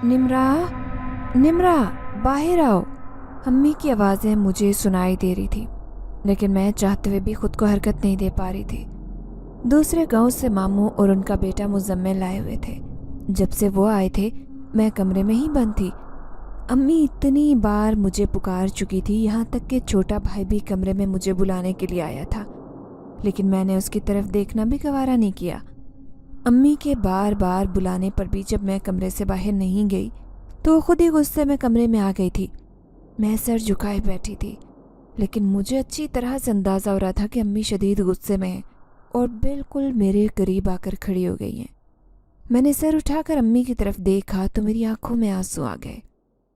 निम्रा, निम्रा, बाहर आओ। अम्मी की आवाज़ें मुझे सुनाई दे रही थी, लेकिन मैं चाहते हुए भी खुद को हरकत नहीं दे पा रही थी। दूसरे गांव से मामू और उनका बेटा मुजम्मिल आए हुए थे। जब से वो आए थे मैं कमरे में ही बंद थी। अम्मी इतनी बार मुझे पुकार चुकी थी, यहाँ तक कि छोटा भाई भी कमरे में मुझे बुलाने के लिए आया था, लेकिन मैंने उसकी तरफ देखना भी गवारा नहीं किया। अम्मी के बार बार बुलाने पर भी जब मैं कमरे से बाहर नहीं गई तो खुद ही गुस्से में कमरे में आ गई थी। मैं सर झुकाए बैठी थी, लेकिन मुझे अच्छी तरह से अंदाज़ा हो रहा था कि अम्मी शदीद गुस्से में हैं और बिल्कुल मेरे करीब आकर खड़ी हो गई हैं। मैंने सर उठाकर अम्मी की तरफ देखा तो मेरी आंखों में आंसू आ गए।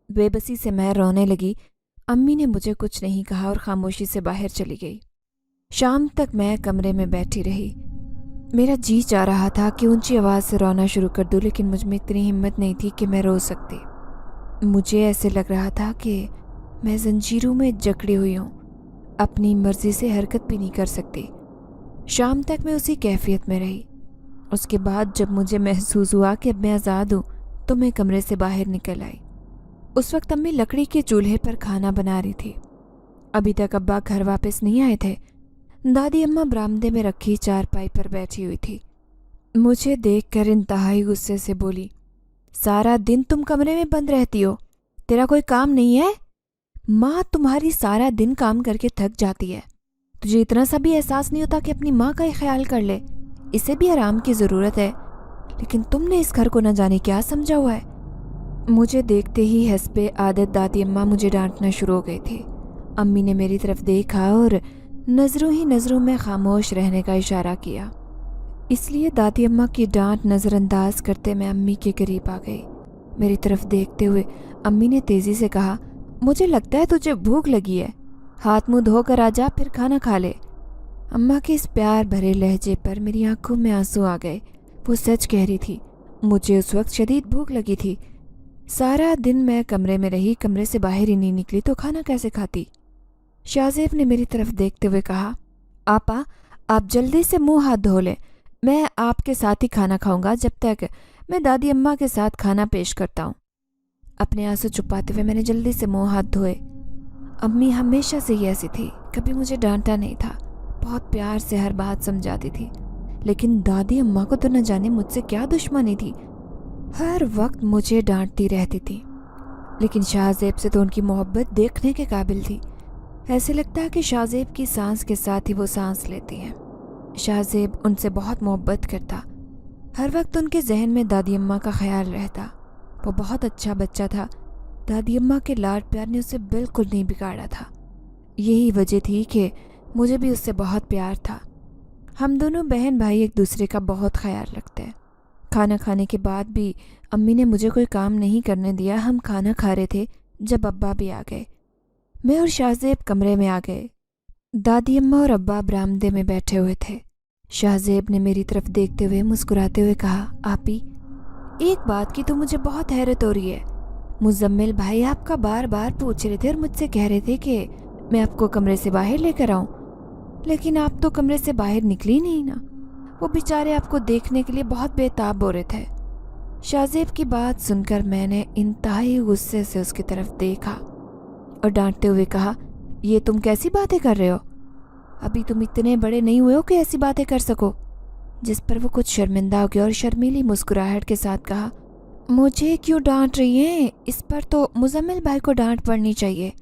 बेबसी से मैं रोने लगी। अम्मी ने मुझे कुछ नहीं कहा और खामोशी से बाहर चली गई। शाम तक मैं कमरे में बैठी रही। मेरा जी चाह रहा था कि ऊंची आवाज़ से रोना शुरू कर दूं, लेकिन मुझ में इतनी हिम्मत नहीं थी कि मैं रो सकती। मुझे ऐसे लग रहा था कि मैं जंजीरों में जकड़ी हुई हूँ, अपनी मर्जी से हरकत भी नहीं कर सकती। शाम तक मैं उसी कैफियत में रही। उसके बाद जब मुझे महसूस हुआ कि अब मैं आज़ाद हूँ तो मैं कमरे से बाहर निकल आई। उस वक्त अम्मी लकड़ी के चूल्हे पर खाना बना रही थी। अभी तक अब्बा घर वापस नहीं आए थे। दादी अम्मा बरामदे में रखी चारपाई पर बैठी हुई थी। मुझे देखकर इंतहाई गुस्से से बोली, सारा दिन तुम कमरे में बंद रहती हो, तेरा कोई काम नहीं है? माँ तुम्हारी सारा दिन काम करके थक जाती है, तुझे इतना सा भी एहसास नहीं होता कि अपनी माँ का ही ख्याल कर ले, इसे भी आराम की ज़रूरत है। लेकिन तुमने इस घर को न जाने क्या समझा हुआ है। मुझे देखते ही हस्बे आदत दादी अम्मा मुझे डांटना शुरू हो गई थी। अम्मी ने मेरी तरफ देखा और नज़रों ही नज़रों में खामोश रहने का इशारा किया। इसलिए दादी अम्मा की डांट नज़रअंदाज करते मैं अम्मी के करीब आ गई। मेरी तरफ देखते हुए अम्मी ने तेज़ी से कहा, मुझे लगता है तुझे भूख लगी है, हाथ मुंह धोकर आ जा, फिर खाना खा ले। अम्मा के इस प्यार भरे लहजे पर मेरी आंखों में आंसू आ गए। वो सच कह रही थी, मुझे उस वक्त शदीद भूख लगी थी। सारा दिन मैं कमरे में रही, कमरे से बाहर ही नहीं निकली तो खाना कैसे खाती। शाहजेब ने मेरी तरफ देखते हुए कहा, आपा आप जल्दी से मुंह हाथ धो लें, मैं आपके साथ ही खाना खाऊंगा जब तक मैं दादी अम्मा के साथ खाना पेश करता हूँ। अपने आंसू छुपाते हुए मैंने जल्दी से मुंह हाथ धोए। अम्मी हमेशा से ही ऐसी थी, कभी मुझे डांटा नहीं था, बहुत प्यार से हर बात समझाती थी। लेकिन दादी अम्मा को तो न जाने मुझसे क्या दुश्मनी थी, हर वक्त मुझे डांटती रहती थी। लेकिन शाहजेब से तो उनकी मोहब्बत देखने के काबिल थी। ऐसे लगता है कि शाहजेब की सांस के साथ ही वो सांस लेती हैं। शाहजेब उनसे बहुत मोहब्बत करता, हर वक्त उनके जहन में दादी अम्मा का ख्याल रहता। वो बहुत अच्छा बच्चा था, दादी अम्मा के लाड प्यार ने उसे बिल्कुल नहीं बिगाड़ा था। यही वजह थी कि मुझे भी उससे बहुत प्यार था। हम दोनों बहन भाई एक दूसरे का बहुत ख्याल रखते हैं। खाना खाने के बाद भी अम्मी ने मुझे कोई काम नहीं करने दिया। हम खाना खा रहे थे जब अब्बा भी आ गए। मैं और शाहजेब कमरे में आ गए। दादी अम्मा और अब्बा बरामदे में बैठे हुए थे। शाहजेब ने मेरी तरफ देखते हुए मुस्कुराते हुए कहा, आपी एक बात की तो मुझे बहुत हैरत हो रही है। मुजम्मिल भाई आपका बार बार पूछ रहे थे और मुझसे कह रहे थे कि मैं आपको कमरे से बाहर लेकर आऊं, लेकिन आप तो कमरे से बाहर निकली नहीं ना। वो बेचारे आपको देखने के लिए बहुत बेताब हो रहे थे। शाहजेब की बात सुनकर मैंने इंतहाई गुस्से से उसकी तरफ देखा और डांटते हुए कहा, ये तुम कैसी बातें कर रहे हो? अभी तुम इतने बड़े नहीं हुए हो कि ऐसी बातें कर सको। जिस पर वो कुछ शर्मिंदा हो गया और शर्मीली मुस्कुराहट के साथ कहा, मुझे क्यों डांट रही हैं? इस पर तो मुजम्मिल भाई को डांट पड़नी चाहिए,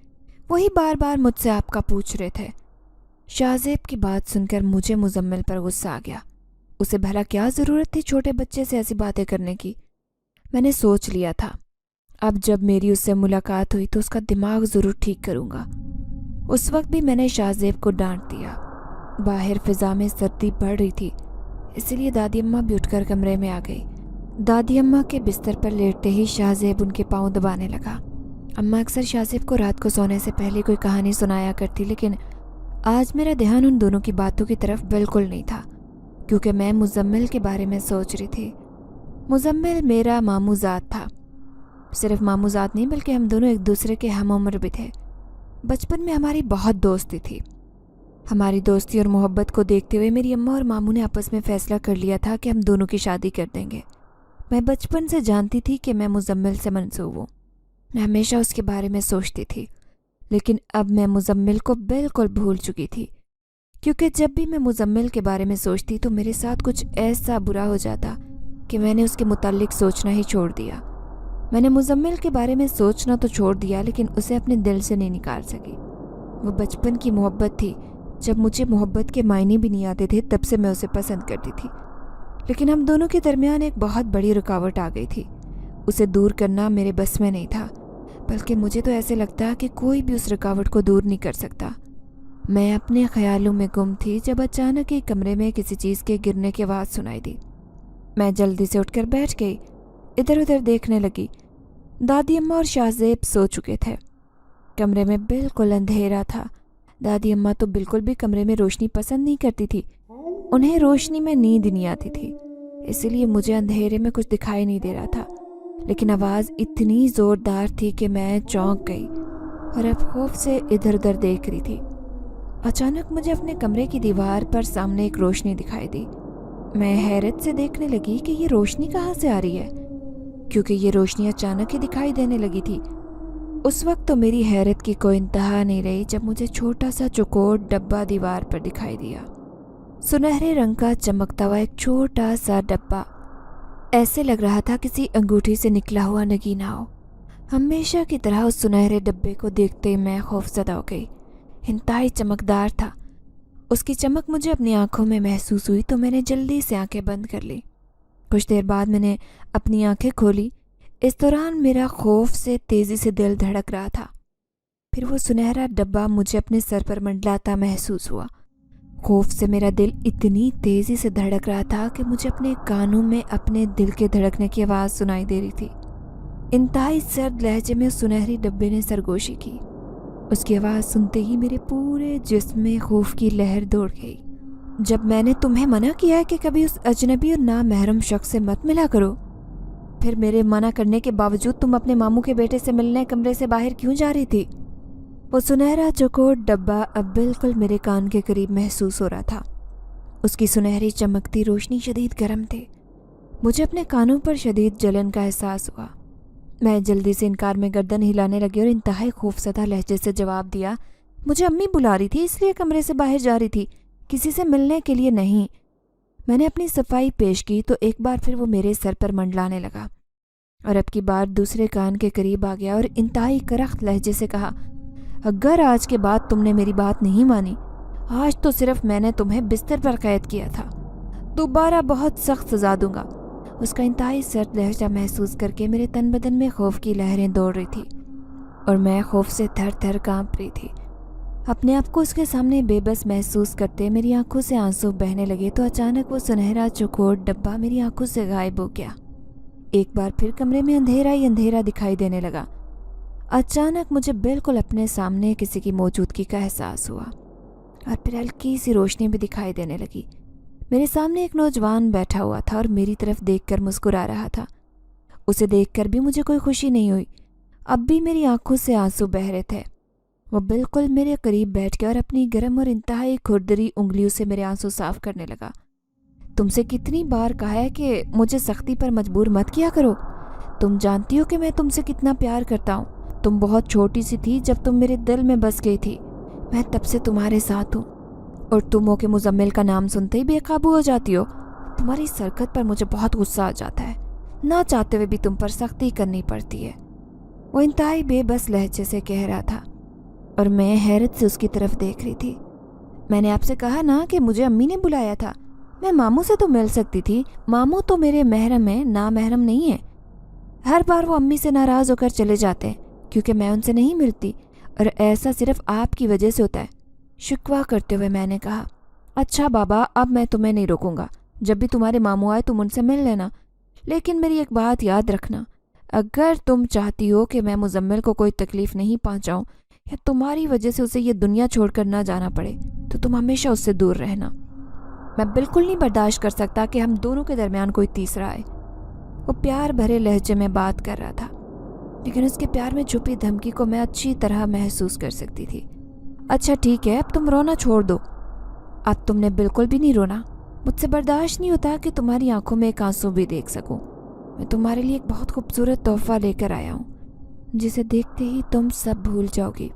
वही बार बार मुझसे आपका पूछ रहे थे। शाहजेब की बात सुनकर मुझे मुजम्मिल पर गुस्सा आ गया। उसे भला क्या ज़रूरत थी छोटे बच्चे से ऐसी बातें करने की। मैंने सोच लिया था, अब जब मेरी उससे मुलाकात हुई तो उसका दिमाग ज़रूर ठीक करूँगा। उस वक्त भी मैंने शाहजेब को डांट दिया। बाहर फिज़ा में सर्दी बढ़ रही थी, इसलिए दादी अम्मा भी उठकर कमरे में आ गई। दादी अम्मा के बिस्तर पर लेटते ही शाहजेब उनके पाँव दबाने लगा। अम्मा अक्सर शाहजेब को रात को सोने से पहले कोई कहानी सुनाया करती, लेकिन आज मेरा ध्यान उन दोनों की बातों की तरफ बिल्कुल नहीं था, क्योंकि मैं मुजम्मिल के बारे में सोच रही थी। मुजम्मिल मेरा मामूजात था। सिर्फ मामूजात नहीं, बल्कि हम दोनों एक दूसरे के हम उम्र भी थे। बचपन में हमारी बहुत दोस्ती थी। हमारी दोस्ती और मोहब्बत को देखते हुए मेरी अम्मा और मामू ने आपस में फ़ैसला कर लिया था कि हम दोनों की शादी कर देंगे। मैं बचपन से जानती थी कि मैं मुज़म्मिल से मंसूब हूँ। मैं हमेशा उसके बारे में सोचती थी, लेकिन अब मैं मुज़म्मिल को बिल्कुल भूल चुकी थी, क्योंकि जब भी मैं मुज़म्मिल के बारे में सोचती तो मेरे साथ कुछ ऐसा बुरा हो जाता कि मैंने उसके मुताल्लिक सोचना ही छोड़ दिया। मैंने मुज़म्मिल के बारे में सोचना तो छोड़ दिया, लेकिन उसे अपने दिल से नहीं निकाल सकी। वो बचपन की मोहब्बत थी, जब मुझे मोहब्बत के मायने भी नहीं आते थे, तब से मैं उसे पसंद करती थी। लेकिन हम दोनों के दरमियान एक बहुत बड़ी रुकावट आ गई थी। उसे दूर करना मेरे बस में नहीं था, बल्कि मुझे तो ऐसे लगता कि कोई भी उस रुकावट को दूर नहीं कर सकता। मैं अपने ख्यालों में गुम थी जब अचानक एक कमरे में किसी चीज़ के गिरने की आवाज़ सुनाई दी। मैं जल्दी से उठकर बैठ गई, इधर उधर देखने लगी। दादी अम्मा और शाहज़ेब सो चुके थे। कमरे में बिल्कुल अंधेरा था। दादी अम्मा तो बिल्कुल भी कमरे में रोशनी पसंद नहीं करती थी। उन्हें रोशनी में नींद नहीं आती थी, इसीलिए मुझे अंधेरे में कुछ दिखाई नहीं दे रहा था। लेकिन आवाज़ इतनी ज़ोरदार थी कि मैं चौंक गई और अब खौफ से इधर उधर देख रही थी। अचानक मुझे अपने कमरे की दीवार पर सामने एक रोशनी दिखाई दी। मैं हैरत से देखने लगी कि ये रोशनी कहाँ से आ रही है, क्योंकि ये रोशनी अचानक ही दिखाई देने लगी थी। उस वक्त तो मेरी हैरत की कोई इंतहा नहीं रही जब मुझे छोटा सा चौकोर डब्बा दीवार पर दिखाई दिया। सुनहरे रंग का चमकता हुआ एक छोटा सा डब्बा, ऐसे लग रहा था किसी अंगूठी से निकला हुआ नगीना हो। हमेशा की तरह उस सुनहरे डब्बे को देखते ही मैं खौफजदा हो गई। इंतहाई चमकदार था। उसकी चमक मुझे अपनी आंखों में महसूस हुई तो मैंने जल्दी से आंखें बंद कर ली। कुछ देर बाद मैंने अपनी आंखें खोली। इस दौरान मेरा खौफ से तेज़ी से दिल धड़क रहा था। फिर वो सुनहरा डब्बा मुझे अपने सर पर मंडलाता महसूस हुआ। खौफ से मेरा दिल इतनी तेज़ी से धड़क रहा था कि मुझे अपने कानों में अपने दिल के धड़कने की आवाज़ सुनाई दे रही थी। इंतहाई सर्द लहजे में उस सुनहरी डब्बे ने सरगोशी की। उसकी आवाज़ सुनते ही मेरे पूरे जिस्म में खौफ की लहर दौड़ गई। जब मैंने तुम्हें मना किया है कि कभी उस अजनबी और नामहरम शख्स से मत मिला करो, फिर मेरे मना करने के बावजूद तुम अपने मामू के बेटे से मिलने कमरे से बाहर क्यों जा रही थी? वो सुनहरा चौकोर डब्बा अब बिल्कुल मेरे कान के करीब महसूस हो रहा था। उसकी सुनहरी चमकती रोशनी शदीद गर्म थी। मुझे अपने कानों पर शदीद जलन का एहसास हुआ। मैं जल्दी से इनकार में गर्दन हिलाने लगी और इंतहाई खौफजदा लहजे से जवाब दिया, मुझे अम्मी बुला रही थी इसलिए कमरे से बाहर जा रही थी, किसी से मिलने के लिए नहीं। मैंने अपनी सफाई पेश की तो एक बार फिर वो मेरे सर पर मंडलाने लगा और अब की बार दूसरे कान के करीब आ गया और इंतहाई करख्त लहजे से कहा, अगर आज के बाद तुमने मेरी बात नहीं मानी, आज तो सिर्फ मैंने तुम्हें बिस्तर पर कैद किया था, दोबारा बहुत सख्त सजा दूंगा। उसका इंतहाई सर्द लहजा महसूस करके मेरे तन बदन में खौफ की लहरें दौड़ रही थी और मैं खौफ से थर थर काँप रही थी। अपने आप को उसके सामने बेबस महसूस करते मेरी आंखों से आंसू बहने लगे तो अचानक वो सुनहरा चौकोर डब्बा मेरी आंखों से गायब हो गया। एक बार फिर कमरे में अंधेरा ही अंधेरा दिखाई देने लगा। अचानक मुझे बिल्कुल अपने सामने किसी की मौजूदगी का एहसास हुआ और फिर हल्की सी रोशनी भी दिखाई देने लगी। मेरे सामने एक नौजवान बैठा हुआ था और मेरी तरफ देखकर मुस्कुरा रहा था। उसे देखकर भी मुझे कोई खुशी नहीं हुई, अब भी मेरी आंखों से आंसू बह रहे थे। वो बिल्कुल मेरे करीब बैठ गया और अपनी गर्म और इंतहाई खुरदरी उंगलियों से मेरे आंसू साफ करने लगा। तुमसे कितनी बार कहा है कि मुझे सख्ती पर मजबूर मत किया करो। तुम जानती हो कि मैं तुमसे कितना प्यार करता हूँ। तुम बहुत छोटी सी थी जब तुम मेरे दिल में बस गई थी। मैं तब से तुम्हारे साथ हूँ और तुम हो के मुजम्मिल का नाम सुनते ही बेकाबू हो जाती हो। तुम्हारी इस हरकत पर मुझे बहुत गुस्सा आ जाता है, ना चाहते हुए भी तुम पर सख्ती करनी पड़ती है। वो इंतहाई बेबस लहजे से कह रहा था और मैं हैरत से उसकी तरफ देख रही थी। मैंने आपसे कहा ना कि मुझे अम्मी ने बुलाया था। मैं मामू से तो मिल सकती थी, मामू तो मेरे महरम हैं, ना महरम नहीं है। हर बार वो अम्मी से नाराज़ होकर चले जाते हैं क्योंकि मैं उनसे नहीं मिलती और ऐसा सिर्फ आपकी वजह से होता है। शिकवा करते हुए मैंने कहा, अच्छा बाबा, अब मैं तुम्हें नहीं रोकूंगा। जब भी तुम्हारे मामू आए तुम उनसे मिल लेना, लेकिन मेरी एक बात याद रखना, अगर तुम चाहती हो कि मैं मुजम्मिल को कोई तकलीफ़ नहीं पहुंचाऊं या तुम्हारी वजह से उसे ये दुनिया छोड़कर ना जाना पड़े तो तुम हमेशा उससे दूर रहना। मैं बिल्कुल नहीं बर्दाश्त कर सकता कि हम दोनों के दरमियान कोई तीसरा आए। वो प्यार भरे लहजे में बात कर रहा था, लेकिन उसके प्यार में छुपी धमकी को मैं अच्छी तरह महसूस कर सकती थी। अच्छा ठीक है, अब तुम रोना छोड़ दो। अब तुमने बिल्कुल भी नहीं रोना। मुझसे बर्दाश्त नहीं होता कि तुम्हारी आंखों में एक आंसू भी देख सकूं। मैं तुम्हारे लिए एक बहुत खूबसूरत तोहफा लेकर आया हूँ, जिसे देखते ही तुम सब भूल जाओगी,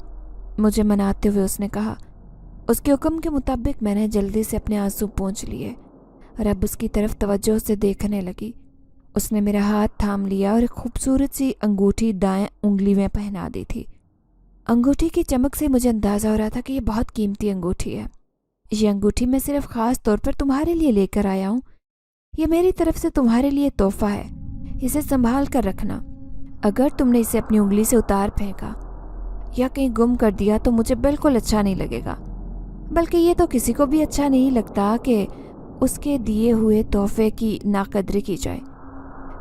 मुझे मनाते हुए उसने कहा। उसके हुक्म के मुताबिक मैंने जल्दी से अपने आंसू पोंछ लिए और अब उसकी तरफ तवज्जो से देखने लगी। उसने मेरा हाथ थाम लिया और एक खूबसूरत सी अंगूठी दाएं उंगली में पहना दी थी। अंगूठी की चमक से मुझे अंदाज़ा हो रहा था कि ये बहुत कीमती अंगूठी है। ये अंगूठी मैं सिर्फ ख़ास तौर पर तुम्हारे लिए लेकर आया हूँ। ये मेरी तरफ से तुम्हारे लिए तोहफा है, इसे संभाल कर रखना। अगर तुमने इसे अपनी उंगली से उतार फेंका या कहीं गुम कर दिया तो मुझे बिल्कुल अच्छा नहीं लगेगा, बल्कि ये तो किसी को भी अच्छा नहीं लगता कि उसके दिए हुए तोहफे की नाकदरी की जाए।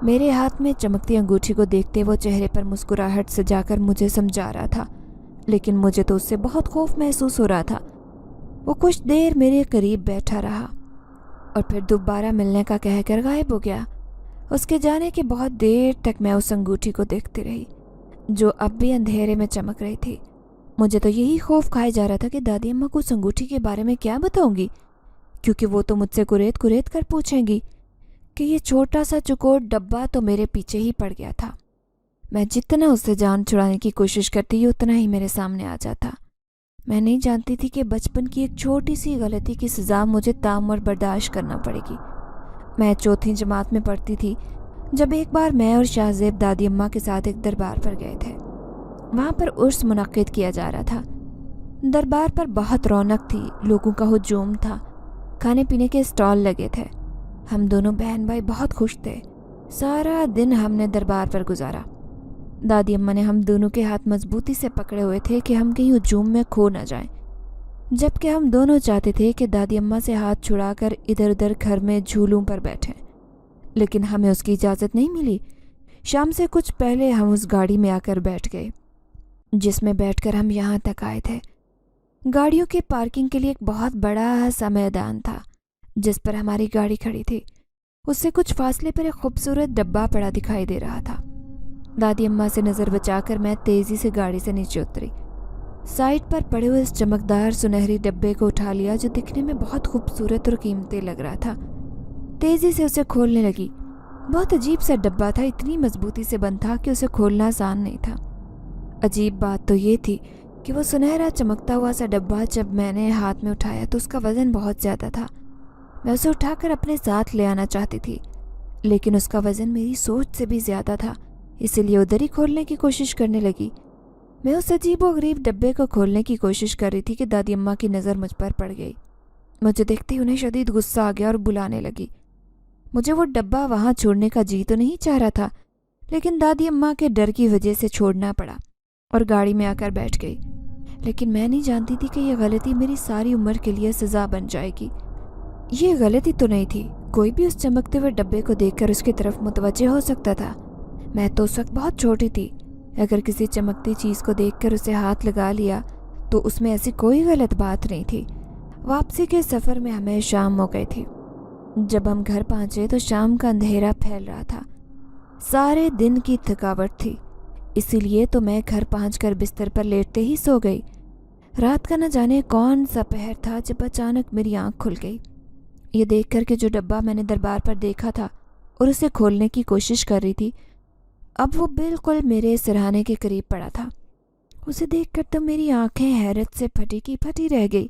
मेरे हाथ में चमकती अंगूठी को देखते वो चेहरे पर मुस्कुराहट सजाकर मुझे समझा रहा था, लेकिन मुझे तो उससे बहुत खौफ महसूस हो रहा था। वो कुछ देर मेरे करीब बैठा रहा और फिर दोबारा मिलने का कहकर गायब हो गया। उसके जाने के बहुत देर तक मैं उस अंगूठी को देखती रही, जो अब भी अंधेरे में चमक रही थी। मुझे तो यही खौफ खाया जा रहा था कि दादी अम्मा को उस अंगूठी के बारे में क्या बताऊंगी, क्योंकि वो तो मुझसे कुरेद कुरेद कर पूछेंगी कि ये छोटा सा चुकोट डब्बा तो मेरे पीछे ही पड़ गया था। मैं जितना उससे जान छुड़ाने की कोशिश करती उतना ही मेरे सामने आ जाता। मैं नहीं जानती थी कि बचपन की एक छोटी सी गलती की सज़ा मुझे ताउम्र बर्दाश्त करना पड़ेगी। मैं चौथी जमात में पढ़ती थी जब एक बार मैं और शाहजेब दादी अम्मा के साथ एक दरबार पर गए थे। वहाँ पर उर्स मुनक्किद किया जा रहा था। दरबार पर बहुत रौनक थी, लोगों का हुजूम था, खाने पीने के स्टॉल लगे थे। हम दोनों बहन भाई बहुत खुश थे। सारा दिन हमने दरबार पर गुजारा। दादी अम्मा ने हम दोनों के हाथ मजबूती से पकड़े हुए थे कि हम कहीं हुजूम में खो न जाएं, जबकि हम दोनों चाहते थे कि दादी अम्मा से हाथ छुड़ाकर इधर उधर घर में झूलों पर बैठें, लेकिन हमें उसकी इजाज़त नहीं मिली। शाम से कुछ पहले हम उस गाड़ी में आकर बैठ गए जिसमें बैठकर हम यहाँ तक आए थे। गाड़ियों के पार्किंग के लिए एक बहुत बड़ा सा मैदान था जिस पर हमारी गाड़ी खड़ी थी। उससे कुछ फासले पर एक खूबसूरत डब्बा पड़ा दिखाई दे रहा था। दादी अम्मा से नज़र बचाकर मैं तेज़ी से गाड़ी से नीचे उतरी। साइड पर पड़े हुए इस चमकदार सुनहरी डब्बे को उठा लिया जो दिखने में बहुत खूबसूरत और कीमती लग रहा था। तेज़ी से उसे खोलने लगी। बहुत अजीब सा डब्बा था, इतनी मजबूती से बंद था कि उसे खोलना आसान नहीं था। अजीब बात तो ये थी कि वो सुनहरा चमकता हुआ सा डब्बा जब मैंने हाथ में उठाया तो उसका वज़न बहुत ज़्यादा था। मैं उसे उठाकर अपने साथ ले आना चाहती थी, लेकिन उसका वज़न मेरी सोच से भी ज़्यादा था, इसीलिए उधर ही खोलने की कोशिश करने लगी। मैं उस अजीबोगरीब डब्बे को खोलने की कोशिश कर रही थी कि दादी अम्मा की नज़र मुझ पर पड़ गई। मुझे देखते ही उन्हें शदीद गुस्सा आ गया और बुलाने लगी। मुझे वो डब्बा वहाँ छोड़ने का जी तो नहीं चाह रहा था, लेकिन दादी अम्मा के डर की वजह से छोड़ना पड़ा और गाड़ी में आकर बैठ गई। लेकिन मैं नहीं जानती थी कि यह गलती मेरी सारी उम्र के लिए सज़ा बन जाएगी। ये गलती तो नहीं थी, कोई भी उस चमकते हुए डब्बे को देखकर उसकी तरफ मुतवज्जे हो सकता था। मैं तो उस वक्त बहुत छोटी थी। अगर किसी चमकती चीज़ को देखकर उसे हाथ लगा लिया तो उसमें ऐसी कोई गलत बात नहीं थी। वापसी के सफ़र में हमें शाम हो गई थी। जब हम घर पहुँचे तो शाम का अंधेरा फैल रहा था। सारे दिन की थकावट थी, इसीलिए तो मैं घर पहुँचकर बिस्तर पर लेटते ही सो गई। रात का न जाने कौन सा पहर था जब अचानक मेरी आँख खुल गई। ये देख कर के जो डब्बा मैंने दरबार पर देखा था और उसे खोलने की कोशिश कर रही थी, अब वो बिल्कुल मेरे सिरहाने के करीब पड़ा था। उसे देखकर तो मेरी आंखें हैरत से फटी की फटी रह गई।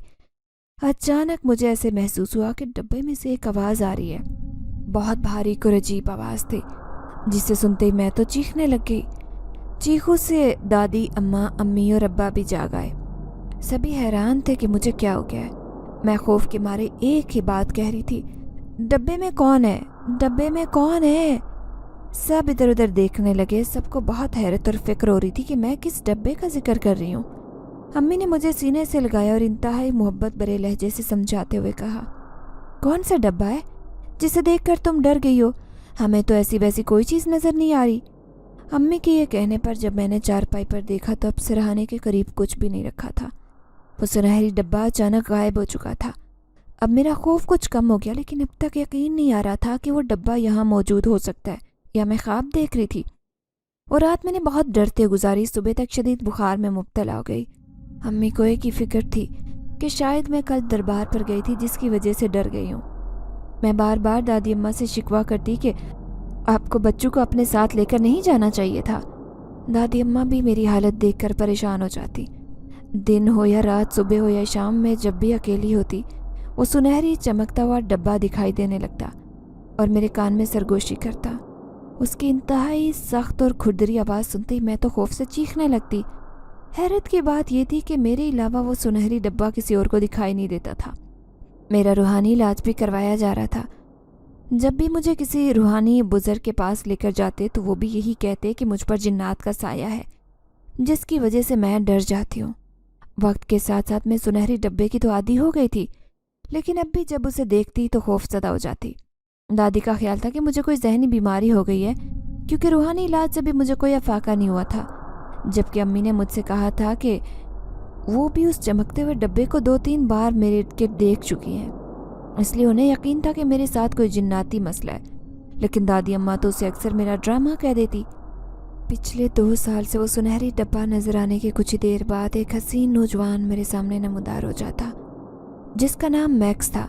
अचानक मुझे ऐसे महसूस हुआ कि डब्बे में से एक आवाज़ आ रही है। बहुत भारी और अजीब आवाज़ थी, जिसे सुनते ही मैं तो चीखने लग गई। चीखों से दादी अम्मा, अम्मी और अब्बा भी जाग आए। सभी हैरान थे कि मुझे क्या हो गया है। मैं खौफ के मारे एक ही बात कह रही थी, डब्बे में कौन है, डब्बे में कौन है। सब इधर उधर देखने लगे। सबको बहुत हैरत और फिक्र हो रही थी कि मैं किस डब्बे का जिक्र कर रही हूँ। अम्मी ने मुझे सीने से लगाया और इंतहाई मोहब्बत भरे लहजे से समझाते हुए कहा, कौन सा डब्बा है जिसे देखकर तुम डर गई हो? हमें तो ऐसी वैसी कोई चीज़ नज़र नहीं आ रही। अम्मी के ये कहने पर जब मैंने चारपाई पर देखा तो अब सिरहाने के करीब कुछ भी नहीं रखा था। वो सुनहरी डब्बा अचानक गायब हो चुका था। अब मेरा खौफ कुछ कम हो गया, लेकिन अब तक यकीन नहीं आ रहा था कि वो डब्बा यहाँ मौजूद हो सकता है या मैं ख्वाब देख रही थी। और रात मैंने बहुत डरते गुजारी। सुबह तक शदीद बुखार में मुब्तला हो गई। अम्मी को एक ही फिक्र थी कि शायद मैं कल दरबार पर गई थी जिसकी वजह से डर गई हूँ। मैं बार बार दादी अम्मा से शिकवा करती कि آپ کو بچوں کو اپنے ساتھ لے کر نہیں جانا چاہیے تھا۔ دادی اماں بھی میری حالت دیکھ کر پریشان ہو جاتی۔ دن ہو یا رات، صبح ہو یا شام، میں جب بھی اکیلی ہوتی وہ سنہری چمکتا ہوا ڈبہ دکھائی دینے لگتا اور میرے کان میں سرگوشی کرتا۔ اس کی انتہائی سخت اور کھردری آواز سنتے ہی میں تو خوف سے چیخنے لگتی۔ حیرت کی بات یہ تھی کہ میرے علاوہ وہ سنہری ڈبہ کسی اور کو دکھائی نہیں دیتا تھا۔ میرا روحانی علاج بھی کروایا جا رہا تھا۔ جب بھی مجھے کسی روحانی بزرگ کے پاس لے کر جاتے تو وہ بھی یہی کہتے کہ مجھ پر جنات کا سایہ ہے، جس کی وجہ سے میں ڈر جاتی ہوں۔ وقت کے ساتھ ساتھ میں سنہری ڈبے کی تو عادی ہو گئی تھی، لیکن اب بھی جب اسے دیکھتی تو خوف زدہ ہو جاتی۔ دادی کا خیال تھا کہ مجھے کوئی ذہنی بیماری ہو گئی ہے، کیونکہ روحانی علاج سے بھی مجھے کوئی افاقہ نہیں ہوا تھا، جبکہ امی نے مجھ سے کہا تھا کہ وہ بھی اس چمکتے ہوئے ڈبے کو 2-3 بار میرے ارد گرد دیکھ چکی ہیں، اس لیے انہیں یقین تھا کہ میرے ساتھ کوئی جناتی مسئلہ ہے۔ لیکن دادی اماں تو اسے اکثر میرا ڈرامہ کہہ دیتی۔ پچھلے 2 سال سے وہ سنہری ڈبہ نظر آنے کے کچھ دیر بعد ایک حسین نوجوان میرے سامنے نمودار ہو جاتا، جس کا نام میکس تھا۔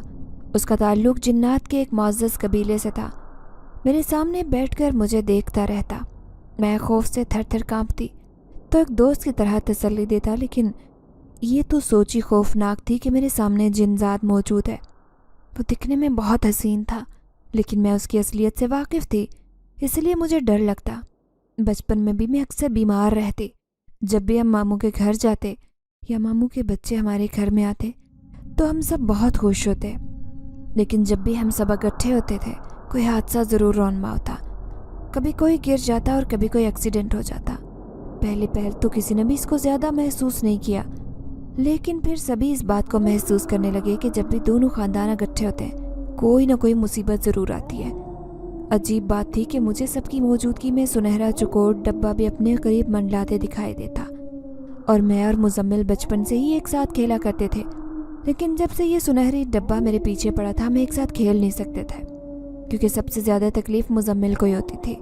اس کا تعلق جنات کے ایک معزز قبیلے سے تھا۔ میرے سامنے بیٹھ کر مجھے دیکھتا رہتا۔ میں خوف سے تھر تھر کانپتی تو ایک دوست کی طرح تسلی دیتا، لیکن یہ تو سوچ ہی خوفناک تھی کہ میرے سامنے جنزاد موجود ہے۔ وہ دکھنے میں بہت حسین تھا، لیکن میں اس کی اصلیت سے واقف تھی، اس لیے مجھے ڈر لگتا۔ بچپن میں بھی میں اکثر بیمار رہتی۔ جب بھی ہم ماموں کے گھر جاتے یا ماموں کے بچے ہمارے گھر میں آتے تو ہم سب بہت خوش ہوتے، لیکن جب بھی ہم سب اکٹھے ہوتے تھے کوئی حادثہ ضرور رونما ہوتا۔ کبھی کوئی گر جاتا اور کبھی کوئی ایکسیڈنٹ ہو جاتا۔ پہلے تو کسی نے بھی اس کو زیادہ محسوس نہیں کیا، لیکن پھر سبھی اس بات کو محسوس کرنے لگے کہ جب بھی دونوں خاندان اکٹھے ہوتے ہیں کوئی نہ کوئی مصیبت ضرور آتی ہے۔ عجیب بات تھی کہ مجھے سب کی موجودگی میں سنہرا چکوٹ ڈبہ بھی اپنے قریب منڈلاتے دکھائی دیتا، اور میں اور مزمل بچپن سے ہی ایک ساتھ کھیلا کرتے تھے، لیکن جب سے یہ سنہری ڈبہ میرے پیچھے پڑا تھا ہم ایک ساتھ کھیل نہیں سکتے تھے، کیونکہ سب سے زیادہ تکلیف مزمل کو ہی ہوتی تھی۔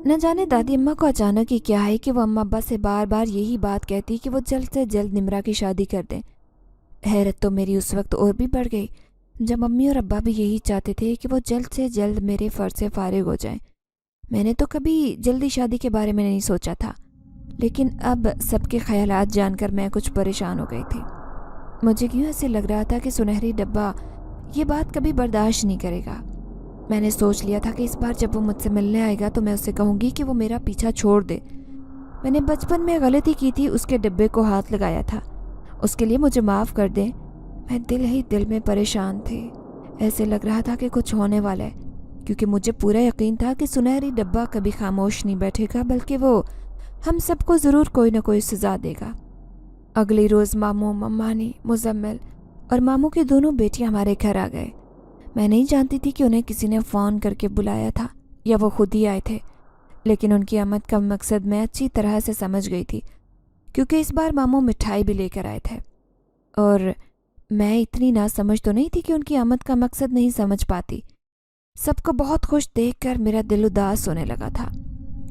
نہ جانے دادی اماں کو اچانک ہی کیا ہے کہ وہ اماں ابا سے بار بار یہی بات کہتی کہ وہ جلد سے جلد نمرا کی شادی کر دیں۔ حیرت تو میری اس وقت اور بھی بڑھ گئی جب امی اور ابا بھی یہی چاہتے تھے کہ وہ جلد سے جلد میرے فرض سے فارغ ہو جائیں۔ میں نے تو کبھی جلدی شادی کے بارے میں نہیں سوچا تھا، لیکن اب سب کے خیالات جان کر میں کچھ پریشان ہو گئی تھی۔ مجھے کیوں ایسے لگ رہا تھا کہ سنہری ڈبہ یہ بات کبھی برداشت نہیں کرے گا۔ میں نے سوچ لیا تھا کہ اس بار جب وہ مجھ سے ملنے آئے گا تو میں اسے کہوں گی کہ وہ میرا پیچھا چھوڑ دے۔ میں نے بچپن میں غلطی کی تھی، اس کے ڈبے کو ہاتھ لگایا تھا، اس کے لیے مجھے معاف کر دیں۔ میں دل ہی دل میں پریشان تھی، ایسے لگ رہا تھا کہ کچھ ہونے والا ہے، کیونکہ مجھے پورا یقین تھا کہ سنہری ڈبہ کبھی خاموش نہیں بیٹھے گا، بلکہ وہ ہم سب کو ضرور کوئی نہ کوئی سزا دے گا۔ اگلی روز ماموں، ممانی، مزمل اور ماموں کی دونوں بیٹیاں ہمارے گھر آ گئے۔ میں نہیں جانتی تھی کہ انہیں کسی نے فون کر کے بلایا تھا یا وہ خود ہی آئے تھے، لیکن ان کی آمد کا مقصد میں اچھی طرح سے سمجھ گئی تھی، کیونکہ اس بار ماموں مٹھائی بھی لے کر آئے تھے، اور میں اتنی نہ سمجھ تو نہیں تھی کہ ان کی آمد کا مقصد نہیں سمجھ پاتی۔ سب کو بہت خوش دیکھ کر میرا دل اداس ہونے لگا تھا۔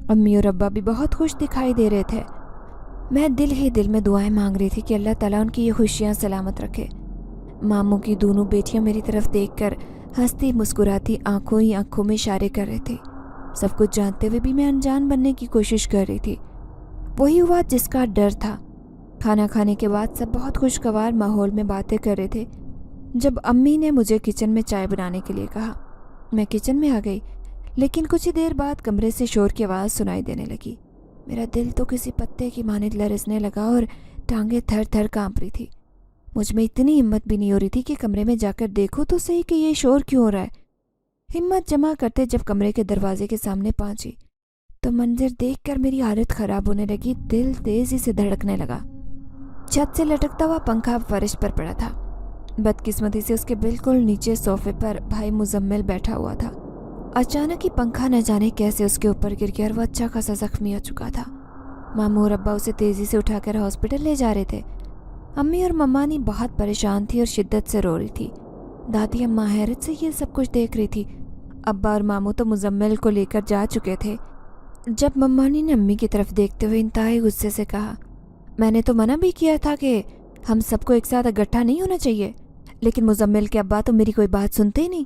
امی اور ابا بھی بہت خوش دکھائی دے رہے تھے۔ میں دل ہی دل میں دعائیں مانگ رہی تھی کہ اللہ تعالیٰ ان کی یہ خوشیاں سلامت رکھے۔ ماموں کی دونوں بیٹیاں میری طرف دیکھ کر ہنستی مسکراتی آنکھوں ہی آنکھوں میں اشارے کر رہے تھے۔ سب کچھ جانتے ہوئے بھی میں انجان بننے کی کوشش کر رہی تھی۔ وہی ہوا جس کا ڈر تھا۔ کھانا کھانے کے بعد سب بہت خوشگوار ماحول میں باتیں کر رہے تھے جب امی نے مجھے کچن میں چائے بنانے کے لیے کہا۔ میں کچن میں آ گئی، لیکن کچھ ہی دیر بعد کمرے سے شور کی آواز سنائی دینے لگی۔ میرا دل تو کسی پتے کی مانند لرزنے لگا اور ٹانگیں تھر تھر کانپ رہی تھی۔ مجھ میں اتنی ہمت بھی نہیں ہو رہی تھی کہ کمرے میں جا کر دیکھوں تو صحیح کہ یہ شور کیوں ہو رہا ہے۔ ہمت جمع کرتے جب کمرے کے دروازے کے سامنے پہنچی تو منظر دیکھ کر میری حالت خراب ہونے لگی، دل تیزی سے دھڑکنے لگا۔ چھت سے لٹکتا ہوا پنکھا فرش پر پڑا تھا۔ بدقسمتی سے اس کے بالکل نیچے صوفے پر بھائی مزمل بیٹھا ہوا تھا۔ اچانک ہی پنکھا نہ جانے کیسے اس کے اوپر گر گیا اور وہ اچھا خاصا زخمی ہو چکا تھا۔ ماموں اور ابا اسے تیزی سے اٹھا کر ہاسپٹل لے جا رہے تھے۔ امی اور ممانی بہت پریشان تھی اور شدت سے رو رہی تھی۔ دادی اماں حیرت سے یہ سب کچھ دیکھ رہی تھی۔ ابا اور ماموں تو مزمل کو لے کر جا چکے تھے۔ جب ممانی نے امی کی طرف دیکھتے ہوئے انتہائی غصے سے کہا، میں نے تو منع بھی کیا تھا کہ ہم سب کو ایک ساتھ اکٹھا نہیں ہونا چاہیے، لیکن مزمل کے ابا تو میری کوئی بات سنتے ہی نہیں،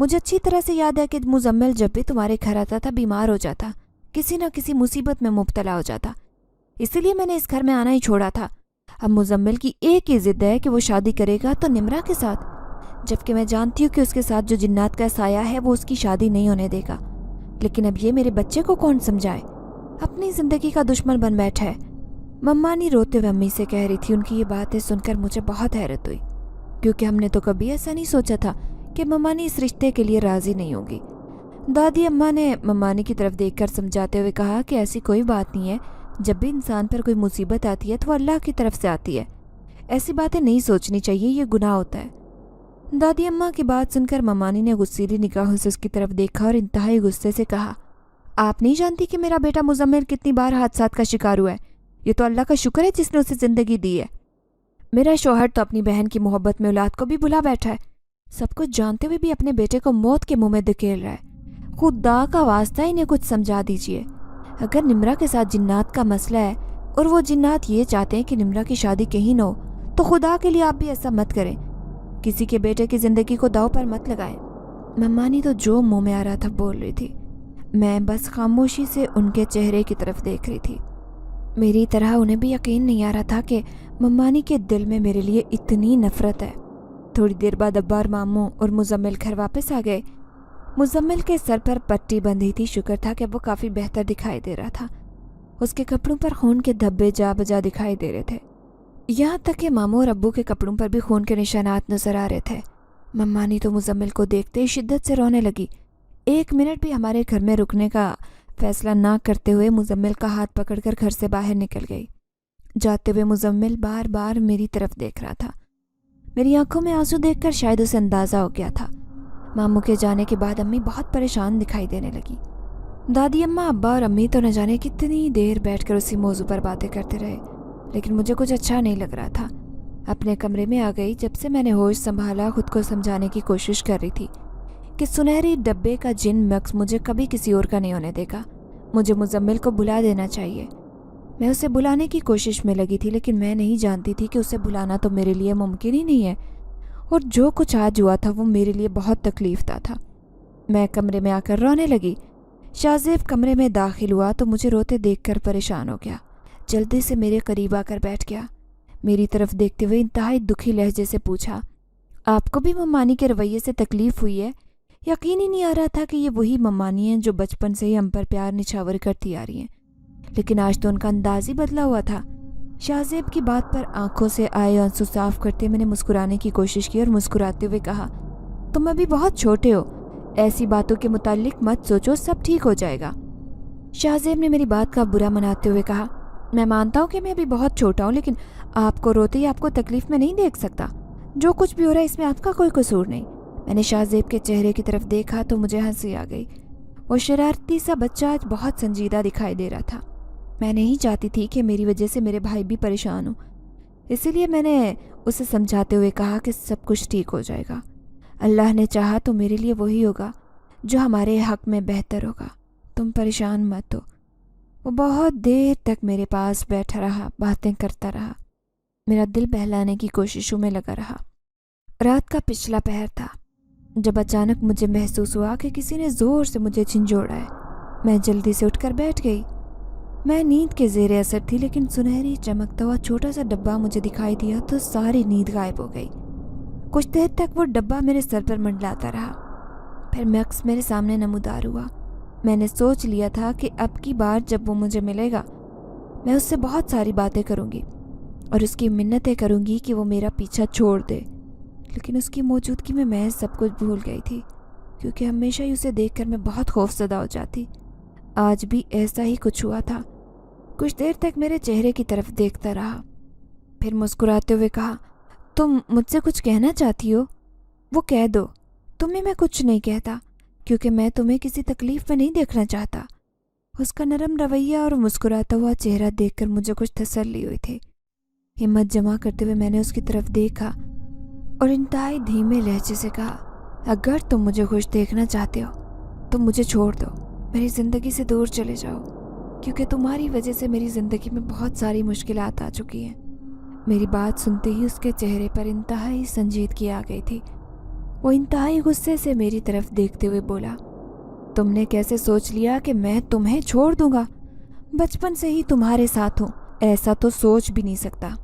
مجھے اچھی طرح سے یاد ہے کہ مزمل جب بھی تمہارے گھر آتا تھا بیمار ہو جاتا، کسی نہ کسی مصیبت میں مبتلا ہو جاتا، اسی لیے میں نے اس گھر میں آنا ہی چھوڑا تھا۔ اب مزمل کی ایک ہی ضد ہے کہ وہ شادی کرے گا تو نمرا کے ساتھ، جبکہ میں جانتی ہوں کہ اس کے ساتھ جو جنات کا سایہ ہے وہ اس کی شادی نہیں ہونے دے گا۔ لیکن اب یہ میرے بچے کو کون سمجھائے، اپنی زندگی کا دشمن بن بیٹھا ہے۔ ممانی روتے ہوئے امی سے کہہ رہی تھی۔ ان کی یہ باتیں سن کر مجھے بہت حیرت ہوئی، کیونکہ ہم نے تو کبھی ایسا نہیں سوچا تھا کہ ممانی اس رشتے کے لیے راضی نہیں ہوگی۔ دادی اماں نے ممانی کی طرف دیکھ کر سمجھاتے ہوئے کہا کہ ایسی کوئی بات نہیں ہے، جب بھی انسان پر کوئی مصیبت آتی ہے تو اللہ کی طرف سے آتی ہے، ایسی باتیں نہیں سوچنی چاہیے، یہ گناہ ہوتا ہے۔ دادی اماں کی بات سن کر ممانی نے غصیلی نگاہوں سے اس کی طرف دیکھا اور انتہائی غصے سے کہا، آپ نہیں جانتی کہ میرا بیٹا مزمل کتنی بار حادثات کا شکار ہوا ہے؟ یہ تو اللہ کا شکر ہے جس نے اسے زندگی دی ہے۔ میرا شوہر تو اپنی بہن کی محبت میں اولاد کو بھی بھلا بیٹھا ہے، سب کچھ جانتے ہوئے بھی اپنے بیٹے کو موت کے منہ میں دھکیل رہا ہے۔ خدا کا واسطہ انہیں کچھ سمجھا دیجیے۔ اگر نمرا کے ساتھ جنات کا مسئلہ ہے اور وہ جنات یہ چاہتے ہیں کہ نمرا کی شادی کہیں نہ ہو، تو خدا کے لیے آپ بھی ایسا مت کریں، کسی کے بیٹے کی زندگی کو داؤ پر مت لگائیں۔ ممانی تو جو منہ میں آ رہا تھا بول رہی تھی، میں بس خاموشی سے ان کے چہرے کی طرف دیکھ رہی تھی۔ میری طرح انہیں بھی یقین نہیں آ رہا تھا کہ ممانی کے دل میں میرے لیے اتنی نفرت ہے۔ تھوڑی دیر بعد ابا اور ماموں اور مزمل گھر واپس آ گئے۔ مزمل کے سر پر پٹی بندھی تھی، شکر تھا کہ وہ کافی بہتر دکھائی دے رہا تھا۔ اس کے کپڑوں پر خون کے دھبے جا بجا دکھائی دے رہے تھے، یہاں تک کہ ماموں اور ابو کے کپڑوں پر بھی خون کے نشانات نظر آ رہے تھے۔ ممانی تو مزمل کو دیکھتے ہی شدت سے رونے لگی۔ ایک منٹ بھی ہمارے گھر میں رکنے کا فیصلہ نہ کرتے ہوئے مزمل کا ہاتھ پکڑ کر گھر سے باہر نکل گئی۔ جاتے ہوئے مزمل بار بار میری طرف دیکھ رہا تھا۔ میری آنکھوں میں آنسو دیکھ کر شاید اسے اندازہ ہو گیا تھا۔ ماموں کے جانے کے بعد امی بہت پریشان دکھائی دینے لگی۔ دادی اماں، ابا اور امی تو نہ جانے کتنی دیر بیٹھ کر اسی موضوع پر باتیں کرتے رہے، لیکن مجھے کچھ اچھا نہیں لگ رہا تھا۔ اپنے کمرے میں آ گئی۔ جب سے میں نے ہوش سنبھالا خود کو سمجھانے کی کوشش کر رہی تھی کہ سنہری ڈبے کا جن مکس مجھے کبھی کسی اور کا نہیں ہونے دے گا، مجھے مزمل کو بلا دینا چاہیے۔ میں اسے بلانے کی کوشش میں لگی تھی، لیکن میں نہیں جانتی تھی کہ اسے بلانا تو میرے لیے ممکن ہی نہیں ہے، اور جو کچھ آج ہوا تھا وہ میرے لیے بہت تکلیف دہ تھا۔ میں کمرے میں آ کر رونے لگی۔ شاہزیب کمرے میں داخل ہوا تو مجھے روتے دیکھ کر پریشان ہو گیا، جلدی سے میرے قریب آ کر بیٹھ گیا۔ میری طرف دیکھتے ہوئے انتہائی دکھی لہجے سے پوچھا، آپ کو بھی ممانی کے رویے سے تکلیف ہوئی ہے؟ یقین ہی نہیں آ رہا تھا کہ یہ وہی ممانی ہیں جو بچپن سے ہی ہم پر پیار نچھاور کرتی آ رہی ہیں، لیکن آج تو ان کا انداز ہی بدلا ہوا تھا۔ شاہزیب کی بات پر آنکھوں سے آئے آنسو صاف کرتے میں نے مسکرانے کی کوشش کی اور مسکراتے ہوئے کہا، تم ابھی بہت چھوٹے ہو، ایسی باتوں کے متعلق مت سوچو، سب ٹھیک ہو جائے گا۔ شاہزیب نے میری بات کا برا مناتے ہوئے کہا، میں مانتا ہوں کہ میں ابھی بہت چھوٹا ہوں، لیکن آپ کو روتے ہی آپ کو تکلیف میں نہیں دیکھ سکتا۔ جو کچھ بھی ہو رہا ہے اس میں آپ کا کوئی قصور نہیں۔ میں نے شاہزیب کے چہرے کی طرف دیکھا تو مجھے ہنسی آ گئی۔ وہ شرارتی سا بچہ آج بہت سنجیدہ دکھائی دے رہا تھا۔ میں نہیں چاہتی تھی کہ میری وجہ سے میرے بھائی بھی پریشان ہوں، اسی لیے میں نے اسے سمجھاتے ہوئے کہا کہ سب کچھ ٹھیک ہو جائے گا۔ اللہ نے چاہا تو میرے لیے وہی ہوگا جو ہمارے حق میں بہتر ہوگا، تم پریشان مت ہو۔ وہ بہت دیر تک میرے پاس بیٹھا رہا، باتیں کرتا رہا، میرا دل بہلانے کی کوششوں میں لگا رہا۔ رات کا پچھلا پہر تھا جب اچانک مجھے محسوس ہوا کہ کسی نے زور سے مجھے جھنجھوڑا ہے۔ میں جلدی سے اٹھ کر بیٹھ گئی۔ میں نیند کے زیر اثر تھی، لیکن سنہری چمکتا ہوا چھوٹا سا ڈبہ مجھے دکھائی دیا تو ساری نیند غائب ہو گئی۔ کچھ دیر تک وہ ڈبہ میرے سر پر منڈلاتا رہا، پھر مکس میرے سامنے نمودار ہوا۔ میں نے سوچ لیا تھا کہ اب کی بار جب وہ مجھے ملے گا میں اس سے بہت ساری باتیں کروں گی اور اس کی منتیں کروں گی کہ وہ میرا پیچھا چھوڑ دے، لیکن اس کی موجودگی میں میں سب کچھ بھول گئی تھی، کیونکہ ہمیشہ ہی اسے دیکھ کر میں بہت خوفزدہ ہو جاتی۔ آج بھی ایسا ہی کچھ ہوا تھا۔ کچھ دیر تک میرے چہرے کی طرف دیکھتا رہا، پھر مسکراتے ہوئے کہا، تم مجھ سے کچھ کہنا چاہتی ہو؟ وہ کہہ دو۔ تمہیں میں کچھ نہیں کہتا، کیونکہ میں تمہیں کسی تکلیف میں نہیں دیکھنا چاہتا۔ اس کا نرم رویہ اور مسکراتا ہوا چہرہ دیکھ کر مجھے کچھ تسلی ہوئی تھی۔ ہمت جمع کرتے ہوئے میں نے اس کی طرف دیکھا اور انتہائی دھیمے لہجے سے کہا، اگر تم مجھے خوش دیکھنا چاہتے ہو تو مجھے چھوڑ دو، میری زندگی سے دور چلے جاؤ، کیونکہ تمہاری وجہ سے میری زندگی میں بہت ساری مشکلات آ چکی ہیں۔ میری بات سنتے ہی اس کے چہرے پر انتہائی سنجیدگی آ گئی تھی۔ वो इंतहाई गुस्से से मेरी तरफ देखते हुए बोला, तुमने कैसे सोच लिया कि मैं तुम्हें छोड़ दूंगा? बचपन से ही तुम्हारे साथ हूँ, ऐसा तो सोच भी नहीं सकता।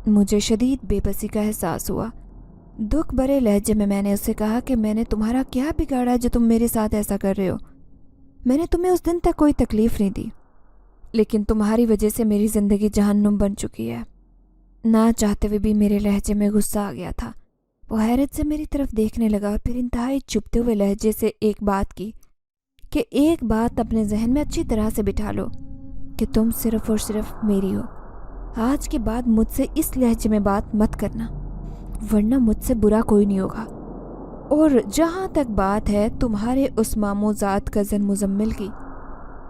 मुझे शदीद बेबसी का एहसास हुआ। दुख भरे लहजे में मैंने उससे कहा कि मैंने तुम्हारा क्या बिगाड़ा जो तुम मेरे साथ ऐसा कर रहे हो? मैंने तुम्हें उस दिन तक कोई तकलीफ़ नहीं दी, लेकिन तुम्हारी वजह से मेरी ज़िंदगी जहन्नुम बन चुकी है। ना चाहते हुए भी मेरे लहजे में गुस्सा आ गया था। वो हैरत से मेरी तरफ देखने लगा और फिर इंतहाई चुभते हुए लहजे से एक बात की कि एक बात अपने जहन में अच्छी तरह से बिठा लो कि तुम सिर्फ और सिर्फ मेरी हो। आज के बाद मुझसे इस लहजे में बात मत करना, वरना मुझसे बुरा कोई नहीं होगा। और जहाँ तक बात है तुम्हारे उस मामूजात कज़न मुजम्मिल की,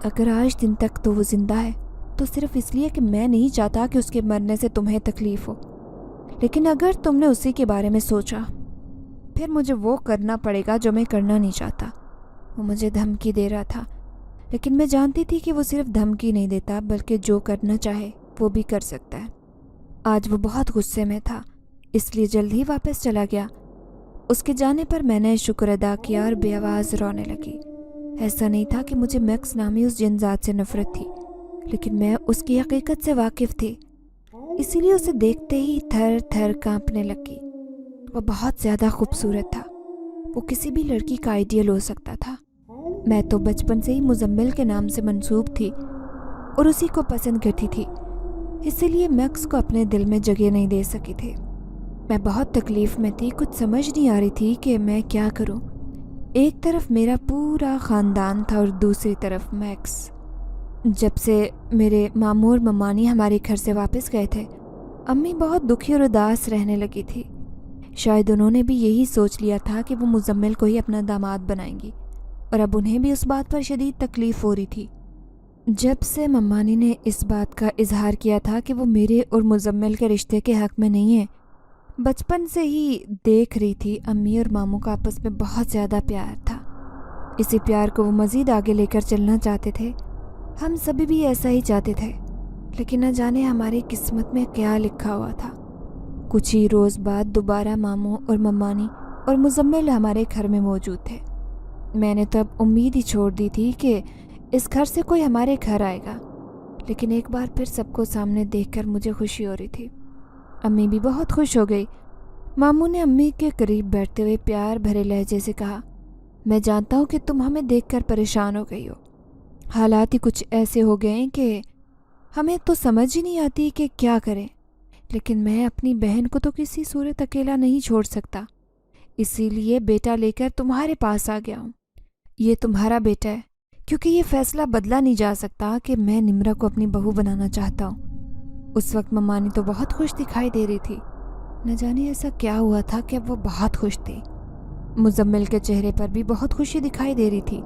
अगर आज दिन तक तो वो ज़िंदा है तो सिर्फ इसलिए कि मैं नहीं चाहता कि उसके मरने से तुम्हें तकलीफ़ हो। लेकिन अगर तुमने उसी के बारे में सोचा, फिर मुझे वो करना पड़ेगा जो मैं करना नहीं चाहता। वो मुझे धमकी दे रहा था, लेकिन मैं जानती थी कि वो सिर्फ धमकी नहीं देता, बल्कि जो करना चाहे वो भी कर सकता है। आज वो बहुत गुस्से में था, इसलिए जल्द ही वापस चला गया। उसके जाने पर मैंने शुक्र अदा किया और बेआवाज़ रोने लगी। ऐसा नहीं था कि मुझे मैक्स नामी उस जिनजात से नफ़रत थी, लेकिन मैं उसकी हकीकत से वाकिफ़ थी, इसीलिए उसे देखते ही थर थर कांपने लगी। वह बहुत ज़्यादा खूबसूरत था। वो किसी भी लड़की का आइडियल हो सकता था। मैं तो बचपन से ही मुजम्मिल के नाम से मंसूब थी और उसी को पसंद करती थी, इसीलिए मैक्स को अपने दिल में जगह नहीं दे सकी थी। मैं बहुत तकलीफ़ में थी, कुछ समझ नहीं आ रही थी कि मैं क्या करूं। एक तरफ मेरा पूरा ख़ानदान था और दूसरी तरफ मैक्स। जब से मेरे मामू और मम्मानी हमारे घर से वापस गए थे, अम्मी बहुत दुखी और उदास रहने लगी थी। शायद उन्होंने भी यही सोच लिया था कि वो मुजम्मिल को ही अपना दामाद बनाएंगी, और अब उन्हें भी उस बात पर शदीद तकलीफ़ हो रही थी। जब से मम्मानी ने इस बात का इजहार किया था कि वो मेरे और मुजम्मिल के रिश्ते के हक़ में नहीं है, बचपन से ही देख रही थी अम्मी और मामू का आपस में बहुत ज़्यादा प्यार था। इसी प्यार को वो मज़ीद आगे लेकर चलना चाहते थे। हम सभी भी ऐसा ही चाहते थे, लेकिन न जाने हमारी किस्मत में क्या लिखा हुआ था। कुछ ही रोज़ बाद दोबारा मामू और मम्मानी और मुजम्मिल हमारे घर में मौजूद थे। मैंने तब उम्मीद ही छोड़ दी थी कि इस घर से कोई हमारे घर आएगा, लेकिन एक बार फिर सबको सामने देखकर मुझे खुशी हो रही थी। अम्मी भी बहुत खुश हो गई। मामू ने अम्मी के करीब बैठते हुए प्यार भरे लहजे से कहा, मैं जानता हूँ कि तुम हमें देखकर परेशान हो गई हो। हालात ही कुछ ऐसे हो गए हैं कि हमें तो समझ ही नहीं आती कि क्या करें, लेकिन मैं अपनी बहन को तो किसी सूरत अकेला नहीं छोड़ सकता, इसीलिए बेटा लेकर तुम्हारे पास आ गया हूँ। ये तुम्हारा बेटा है, क्योंकि ये फ़ैसला बदला नहीं जा सकता कि मैं निम्रा को अपनी बहू बनाना चाहता हूँ। उस वक्त मम्मानी तो बहुत खुश दिखाई दे रही थी। न जाने ऐसा क्या हुआ था कि अब वो बहुत खुश थी। मुजम्मिल के चेहरे पर भी बहुत खुशी दिखाई दे रही थी।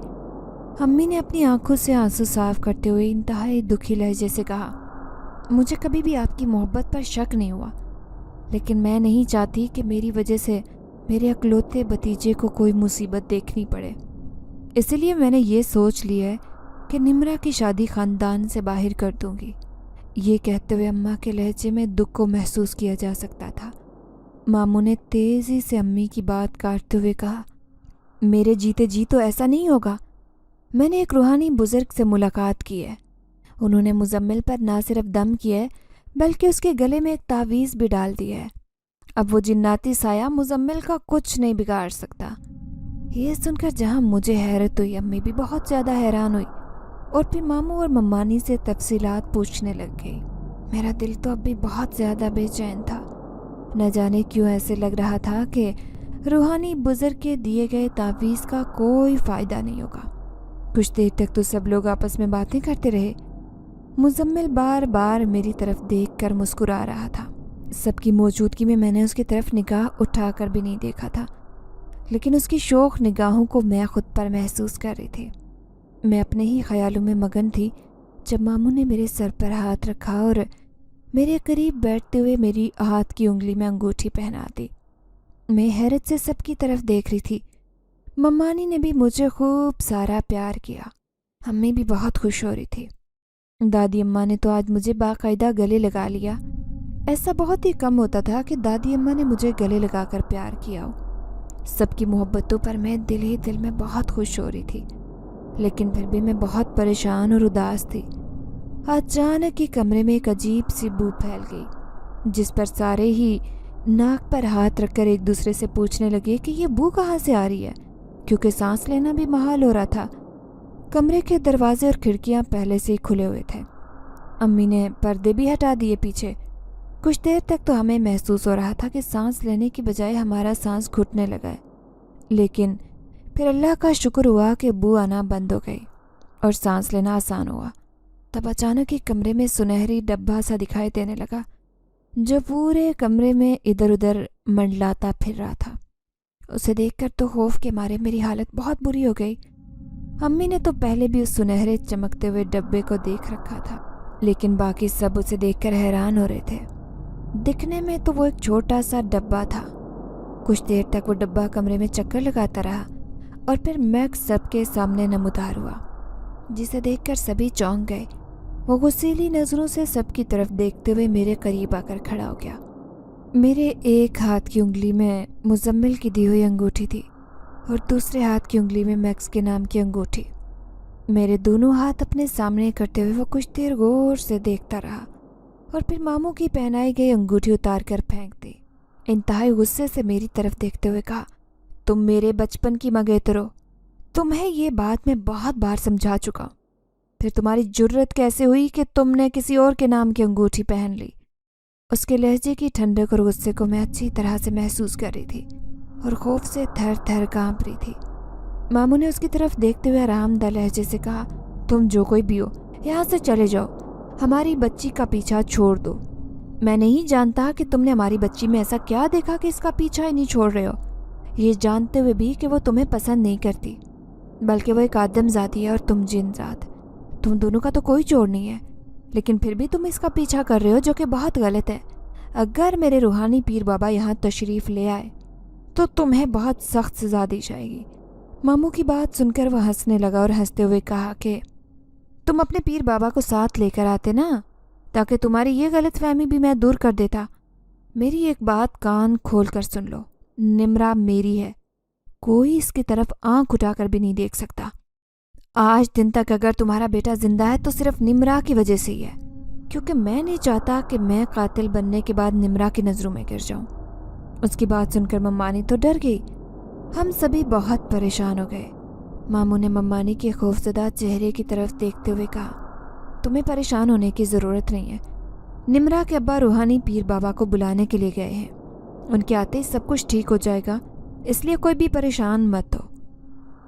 अम्मी ने अपनी आंखों से आंसू साफ करते हुए इंतहाई दुखी लहजे से कहा, मुझे कभी भी आपकी मोहब्बत पर शक नहीं हुआ, लेकिन मैं नहीं चाहती कि मेरी वजह से मेरे अकलौते भतीजे को कोई मुसीबत देखनी पड़े। इसलिए मैंने ये सोच लिया है कि निम्रा की शादी ख़ानदान से बाहर कर दूंगी। ये कहते हुए अम्मा के लहजे में दुख को महसूस किया जा सकता था। मामू ने तेज़ी से अम्मी की बात काटते हुए कहा, मेरे जीते जी तो ऐसा नहीं होगा। मैंने एक रूहानी बुज़ुर्ग से मुलाकात की है। उन्होंने मुजम्मिल पर ना सिर्फ दम किया है, बल्कि उसके गले में एक तावीज़ भी डाल दिया है। अब वो जिन्नाती साया मुजम्मिल का कुछ नहीं बिगाड़ सकता। ये सुनकर जहाँ मुझे हैरत हुई, अम्मी भी बहुत ज़्यादा हैरान हुई और फिर मामू और मम्मानी से तफसीलात पूछने लग गई। मेरा दिल तो अब भी बहुत ज़्यादा बेचैन था। न जाने क्यों ऐसे लग रहा था कि रूहानी बुज़ुर्ग के दिए गए तावीज़ का कोई फ़ायदा नहीं होगा। कुछ देर तक तो सब लोग आपस में बातें करते रहे। मुजम्मिल बार बार मेरी तरफ देखकर मुस्कुरा रहा था। सबकी मौजूदगी में मैंने उसकी तरफ निगाह उठाकर भी नहीं देखा था, लेकिन उसकी शौक़ निगाहों को मैं खुद पर महसूस कर रही थी। मैं अपने ही ख्यालों में मगन थी जब मामू ने मेरे सर पर हाथ रखा और मेरे करीब बैठते हुए मेरी हाथ की उंगली में अंगूठी पहना दी। मैं हैरत से सबकी तरफ देख रही थी। मम्मानी ने भी मुझे खूब सारा प्यार किया। अम्मी भी बहुत खुश हो रही थी। दादी अम्मा ने तो आज मुझे बाकायदा गले लगा लिया। ऐसा बहुत ही कम होता था कि दादी अम्मा ने मुझे गले लगाकर प्यार किया हो। سب کی محبتوں پر میں دل ہی دل میں بہت خوش ہو رہی تھی، لیکن پھر بھی میں بہت پریشان اور اداس تھی۔ اچانک ہی کمرے میں ایک عجیب سی بو پھیل گئی، جس پر سارے ہی ناک پر ہاتھ رکھ کر ایک دوسرے سے پوچھنے لگے کہ یہ بو کہاں سے آ رہی ہے، کیونکہ سانس لینا بھی محال ہو رہا تھا۔ کمرے کے دروازے اور کھڑکیاں پہلے سے ہی کھلے ہوئے تھے۔ امی نے پردے بھی ہٹا دیے پیچھے۔ کچھ دیر تک تو ہمیں محسوس ہو رہا تھا کہ سانس لینے کی بجائے ہمارا سانس گھٹنے لگا ہے، لیکن پھر اللہ کا شکر ہوا کہ بو آنا بند ہو گئی اور سانس لینا آسان ہوا۔ تب اچانک ہی کمرے میں سنہری ڈبہ سا دکھائی دینے لگا، جو پورے کمرے میں ادھر ادھر منڈلاتا پھر رہا تھا۔ اسے دیکھ کر تو خوف کے مارے میری حالت بہت بری ہو گئی۔ امی نے تو پہلے بھی اس سنہرے چمکتے ہوئے ڈبے کو دیکھ رکھا تھا، لیکن باقی سب اسے دیکھ کر حیران ہو رہے تھے۔ دکھنے میں تو وہ ایک چھوٹا سا ڈبہ تھا۔ کچھ دیر تک وہ ڈبہ کمرے میں چکر لگاتا رہا اور پھر میکس سب کے سامنے نمودار ہوا، جسے دیکھ کر سبھی چونک گئے۔ وہ غصیلی نظروں سے سب کی طرف دیکھتے ہوئے میرے قریب آ کر کھڑا ہو گیا۔ میرے ایک ہاتھ کی انگلی میں مزمل کی دی ہوئی انگوٹھی تھی اور دوسرے ہاتھ کی انگلی میں میکس کے نام کی انگوٹھی۔ میرے دونوں ہاتھ اپنے سامنے کرتے ہوئے وہ کچھ دیر غور سے دیکھتا رہا اور پھر ماموں کی پہنائی گئی انگوٹھی اتار کر پھینک دی۔ انتہائی غصے سے میری طرف دیکھتے ہوئے کہا، تم میرے بچپن کی منگیتر ہو، تمہیں یہ بات میں بہت بار سمجھا چکا ہوں، پھر تمہاری جرت کیسے ہوئی کہ تم نے کسی اور کے نام کی انگوٹھی پہن لی؟ اس کے لہجے کی ٹھنڈک اور غصے کو میں اچھی طرح سے محسوس کر رہی تھی اور خوف سے تھر تھر کانپ رہی تھی۔ ماموں نے اس کی طرف دیکھتے ہوئے آرام دہ لہجے سے کہا، تم جو کوئی بھی ہو یہاں سے چلے جاؤ، ہماری بچی کا پیچھا چھوڑ دو۔ میں نہیں جانتا کہ تم نے ہماری بچی میں ایسا کیا دیکھا کہ اس کا پیچھا ہی نہیں چھوڑ رہے ہو، یہ جانتے ہوئے بھی کہ وہ تمہیں پسند نہیں کرتی، بلکہ وہ ایک آدم ذاتی ہے اور تم جن ذات۔ تم دونوں کا تو کوئی جوڑ نہیں ہے، لیکن پھر بھی تم اس کا پیچھا کر رہے ہو، جو کہ بہت غلط ہے۔ اگر میرے روحانی پیر بابا یہاں تشریف لے آئے تو تمہیں بہت سخت سزا دی جائے گی۔ ماموں کی بات سن کر وہ ہنسنے لگا اور ہنستے ہوئے کہا کہ تم اپنے پیر بابا کو ساتھ لے کر آتے نا، تاکہ تمہاری یہ غلط فہمی بھی میں دور کر دیتا۔ میری ایک بات کان کھول کر سن لو، نمرا میری ہے، کوئی اس کی طرف آنکھ اٹھا کر بھی نہیں دیکھ سکتا۔ آج دن تک اگر تمہارا بیٹا زندہ ہے تو صرف نمرا کی وجہ سے ہی ہے، کیونکہ میں نہیں چاہتا کہ میں قاتل بننے کے بعد نمرا کی نظروں میں گر جاؤں۔ اس کی بات سن کر ممانی تو ڈر گئی۔ ہم سبھی بہت پریشان ہو گئے۔ ماموں نے ممانی کے خوفزدہ چہرے کی طرف دیکھتے ہوئے کہا، تمہیں پریشان ہونے کی ضرورت نہیں ہے، نمرا کے ابا روحانی پیر بابا کو بلانے کے لیے گئے ہیں، ان کے آتے ہی سب کچھ ٹھیک ہو جائے گا، اس لیے کوئی بھی پریشان مت ہو۔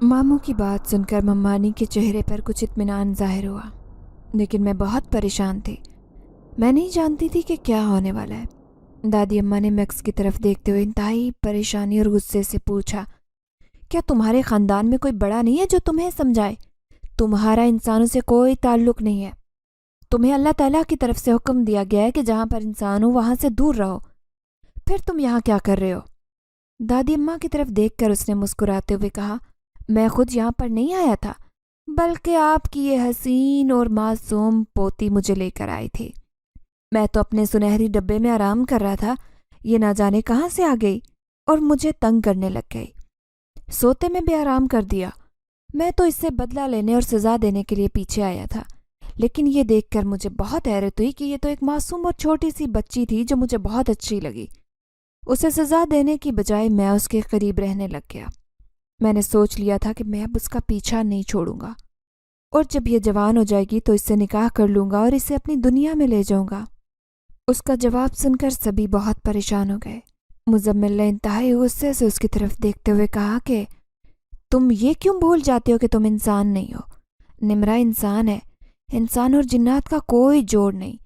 ماموں کی بات سن کر ممانی کے چہرے پر کچھ اطمینان ظاہر ہوا، لیکن میں بہت پریشان تھی۔ میں نہیں جانتی تھی کہ کیا ہونے والا ہے۔ دادی اماں نے میکس کی طرف دیکھتے ہوئے انتہائی پریشانی اور غصے سے پوچھا، کیا تمہارے خاندان میں کوئی بڑا نہیں ہے جو تمہیں سمجھائے؟ تمہارا انسانوں سے کوئی تعلق نہیں ہے، تمہیں اللہ تعالیٰ کی طرف سے حکم دیا گیا ہے کہ جہاں پر انسان ہو وہاں سے دور رہو، پھر تم یہاں کیا کر رہے ہو؟ دادی اماں کی طرف دیکھ کر اس نے مسکراتے ہوئے کہا، میں خود یہاں پر نہیں آیا تھا، بلکہ آپ کی یہ حسین اور معصوم پوتی مجھے لے کر آئی تھی۔ میں تو اپنے سنہری ڈبے میں آرام کر رہا تھا، یہ نہ جانے کہاں سے آ گئی اور مجھے تنگ کرنے لگ گئی۔ سوتے میں بھی آرام کر دیا۔ میں تو اس سے بدلہ لینے اور سزا دینے کے لیے پیچھے آیا تھا، لیکن یہ دیکھ کر مجھے بہت حیرت ہوئی کہ یہ تو ایک معصوم اور چھوٹی سی بچی تھی جو مجھے بہت اچھی لگی۔ اسے سزا دینے کی بجائے میں اس کے قریب رہنے لگ گیا۔ میں نے سوچ لیا تھا کہ میں اب اس کا پیچھا نہیں چھوڑوں گا، اور جب یہ جوان ہو جائے گی تو اس سے نکاح کر لوں گا اور اسے اپنی دنیا میں لے جاؤں گا۔ اس کا جواب سن کر سبھی بہت پریشان ہو گئے۔ مزمل نے انتہائی غصے سے اس کی طرف دیکھتے ہوئے کہا کہ تم یہ کیوں بھول جاتے ہو کہ تم انسان نہیں ہو؟ نمرا انسان ہے، انسان اور جنات کا کوئی جوڑ نہیں۔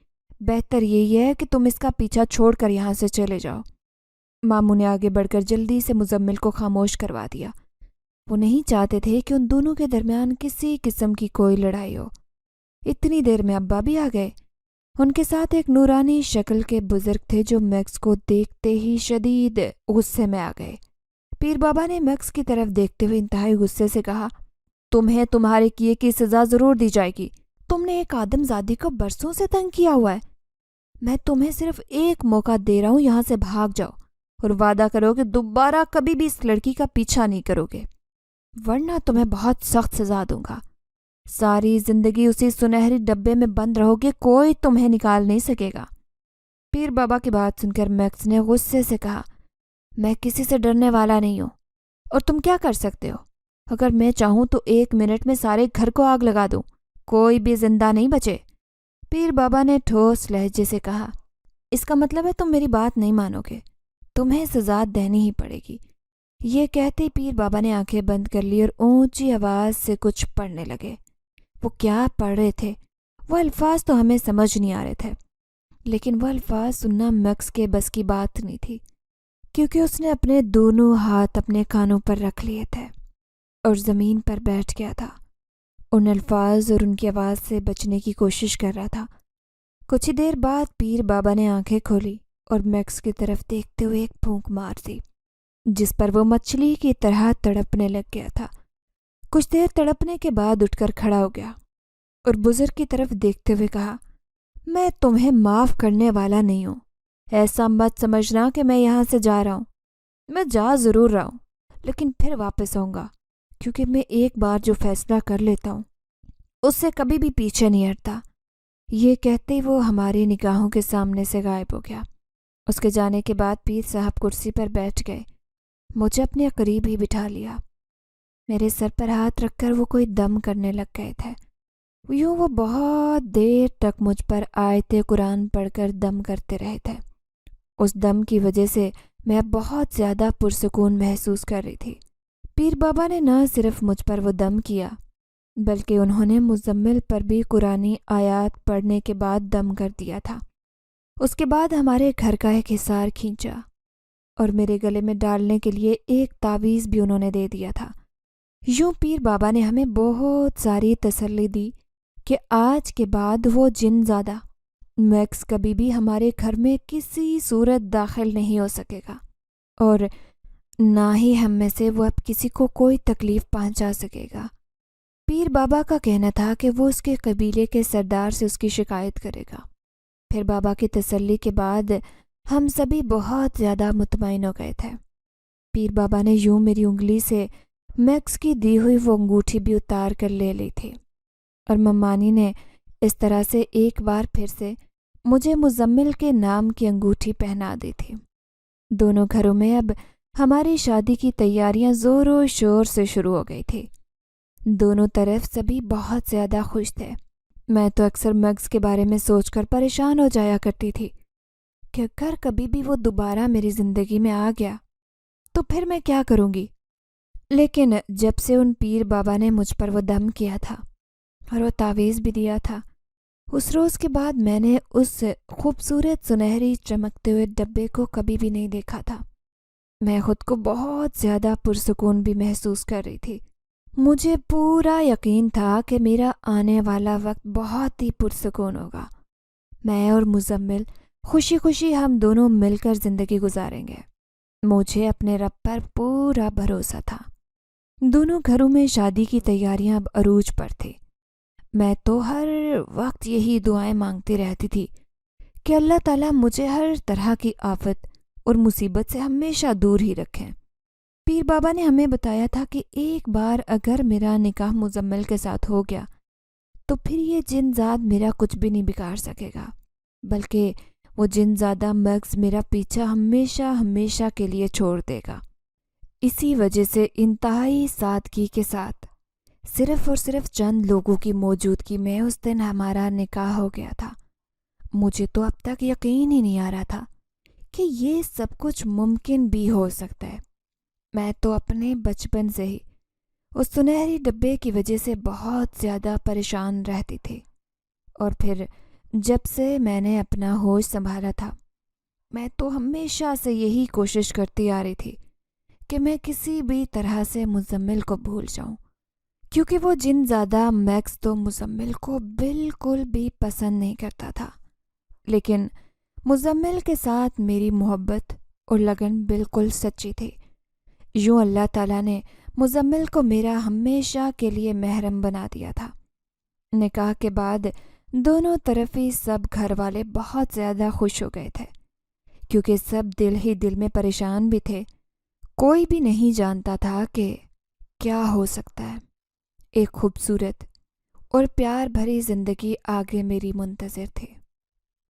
بہتر یہی ہے کہ تم اس کا پیچھا چھوڑ کر یہاں سے چلے جاؤ۔ ماموں نے آگے بڑھ کر جلدی سے مزمل کو خاموش کروا دیا۔ وہ نہیں چاہتے تھے کہ ان دونوں کے درمیان کسی قسم کی کوئی لڑائی ہو۔ اتنی دیر میں ابا بھی آ گئے۔ ان کے ساتھ ایک نورانی شکل کے بزرگ تھے جو میکس کو دیکھتے ہی شدید غصے میں آ گئے۔ پیر بابا نے میکس کی طرف دیکھتے ہوئے انتہائی غصے سے کہا، تمہیں تمہارے کیے کی سزا ضرور دی جائے گی۔ تم نے ایک آدم زادی کو برسوں سے تنگ کیا ہوا ہے۔ میں تمہیں صرف ایک موقع دے رہا ہوں، یہاں سے بھاگ جاؤ اور وعدہ کرو کہ دوبارہ کبھی بھی اس لڑکی کا پیچھا نہیں کرو گے، ورنہ تمہیں بہت سخت سزا دوں گا۔ ساری زندگی اسی سنہری ڈبے میں بند رہو گے، کوئی تمہیں نکال نہیں سکے گا۔ پیر بابا کی بات سن کر میکس نے غصے سے کہا، میں کسی سے ڈرنے والا نہیں ہوں، اور تم کیا کر سکتے ہو؟ اگر میں چاہوں تو 1 منٹ میں سارے گھر کو آگ لگا دوں، کوئی بھی زندہ نہیں بچے۔ پیر بابا نے ٹھوس لہجے سے کہا، اس کا مطلب ہے تم میری بات نہیں مانو گے، تمہیں سزا دینی ہی پڑے گی۔ یہ کہتے پیر بابا نے آنکھیں بند کر لی اور اونچی آواز سے کچھ پڑھنے لگے۔ وہ کیا پڑھ رہے تھے؟ وہ الفاظ تو ہمیں سمجھ نہیں آ رہے تھے، لیکن وہ الفاظ سننا میکس کے بس کی بات نہیں تھی، کیونکہ اس نے اپنے دونوں ہاتھ اپنے کانوں پر رکھ لیے تھے اور زمین پر بیٹھ گیا تھا۔ ان الفاظ اور ان کی آواز سے بچنے کی کوشش کر رہا تھا۔ کچھ ہی دیر بعد پیر بابا نے آنکھیں کھولی اور میکس کی طرف دیکھتے ہوئے ایک پھونک مار دی، جس پر وہ مچھلی کی طرح تڑپنے لگ گیا تھا۔ کچھ دیر تڑپنے کے بعد اٹھ کر کھڑا ہو گیا اور بزرگ کی طرف دیکھتے ہوئے کہا، میں تمہیں معاف کرنے والا نہیں ہوں۔ ایسا مت سمجھنا کہ میں یہاں سے جا رہا ہوں، میں جا ضرور رہا ہوں، لیکن پھر واپس آؤں گا، کیونکہ میں ایک بار جو فیصلہ کر لیتا ہوں اس سے کبھی بھی پیچھے نہیں ہٹتا۔ یہ کہتے ہی وہ ہماری نگاہوں کے سامنے سے غائب ہو گیا۔ اس کے جانے کے بعد پیر صاحب کرسی پر بیٹھ گئے، مجھے اپنے قریب ہی بٹھا لیا۔ میرے سر پر ہاتھ رکھ کر وہ کوئی دم کرنے لگ گئے تھے۔ یوں وہ بہت دیر تک مجھ پر آیت قرآن پڑھ کر دم کرتے رہے تھے۔ اس دم کی وجہ سے میں اب بہت زیادہ پرسکون محسوس کر رہی تھی۔ پیر بابا نے نہ صرف مجھ پر وہ دم کیا، بلکہ انہوں نے مزمل پر بھی قرآنی آیات پڑھنے کے بعد دم کر دیا تھا۔ اس کے بعد ہمارے گھر کا ایک حصار کھینچا اور میرے گلے میں ڈالنے کے لیے ایک تعویذ بھی انہوں نے دے دیا تھا۔ یوں پیر بابا نے ہمیں بہت ساری تسلی دی کہ آج کے بعد وہ جن زادہ میکس کبھی بھی ہمارے گھر میں کسی صورت داخل نہیں ہو سکے گا، اور نہ ہی ہم میں سے وہ اب کسی کو کوئی تکلیف پہنچا سکے گا۔ پیر بابا کا کہنا تھا کہ وہ اس کے قبیلے کے سردار سے اس کی شکایت کرے گا۔ پھر بابا کی تسلی کے بعد ہم سبھی بہت زیادہ مطمئن ہو گئے تھے۔ پیر بابا نے یوں میری انگلی سے میکس کی دی ہوئی وہ انگوٹھی بھی اتار کر لے لی تھی، اور ممانی نے اس طرح سے ایک بار پھر سے مجھے مزمل کے نام کی انگوٹھی پہنا دی تھی۔ دونوں گھروں میں اب ہماری شادی کی تیاریاں زور و شور سے شروع ہو گئی تھی۔ دونوں طرف سبھی بہت زیادہ خوش تھے۔ میں تو اکثر میکس کے بارے میں سوچ کر پریشان ہو جایا کرتی تھی کہ اگر کبھی بھی وہ دوبارہ میری زندگی میں آ گیا تو پھر میں کیا کروں گی۔ لیکن جب سے ان پیر بابا نے مجھ پر وہ دم کیا تھا اور وہ تعویذ بھی دیا تھا، اس روز کے بعد میں نے اس خوبصورت سنہری چمکتے ہوئے ڈبے کو کبھی بھی نہیں دیکھا تھا۔ میں خود کو بہت زیادہ پرسکون بھی محسوس کر رہی تھی۔ مجھے پورا یقین تھا کہ میرا آنے والا وقت بہت ہی پرسکون ہوگا۔ میں اور مزمل خوشی خوشی ہم دونوں مل کر زندگی گزاریں گے۔ مجھے اپنے رب پر پورا بھروسہ تھا۔ دونوں گھروں میں شادی کی تیاریاں اب عروج پر تھی۔ میں تو ہر وقت یہی دعائیں مانگتی رہتی تھی کہ اللہ تعالیٰ مجھے ہر طرح کی آفت اور مصیبت سے ہمیشہ دور ہی رکھیں۔ پیر بابا نے ہمیں بتایا تھا کہ ایک بار اگر میرا نکاح مزمل کے ساتھ ہو گیا تو پھر یہ جن زاد میرا کچھ بھی نہیں بگاڑ سکے گا، بلکہ وہ جن زادہ میکس میرا پیچھا ہمیشہ ہمیشہ کے لیے چھوڑ دے گا۔ اسی وجہ سے انتہائی سادگی کے ساتھ صرف اور صرف چند لوگوں کی موجودگی میں اس دن ہمارا نکاح ہو گیا تھا۔ مجھے تو اب تک یقین ہی نہیں آ رہا تھا کہ یہ سب کچھ ممکن بھی ہو سکتا ہے۔ میں تو اپنے بچپن سے ہی اس سنہری ڈبے کی وجہ سے بہت زیادہ پریشان رہتی تھی، اور پھر جب سے میں نے اپنا ہوش سنبھالا تھا، میں تو ہمیشہ سے یہی کوشش کرتی آ رہی تھی کہ میں کسی بھی طرح سے مزمل کو بھول جاؤں، کیونکہ وہ جن زیادہ میکس تو مزمل کو بالکل بھی پسند نہیں کرتا تھا۔ لیکن مزمل کے ساتھ میری محبت اور لگن بالکل سچی تھی۔ یوں اللہ تعالیٰ نے مزمل کو میرا ہمیشہ کے لیے محرم بنا دیا تھا۔ نکاح کے بعد دونوں طرف ہی سب گھر والے بہت زیادہ خوش ہو گئے تھے، کیونکہ سب دل ہی دل میں پریشان بھی تھے۔ کوئی بھی نہیں جانتا تھا کہ کیا ہو سکتا ہے۔ ایک خوبصورت اور پیار بھری زندگی آگے میری منتظر تھی۔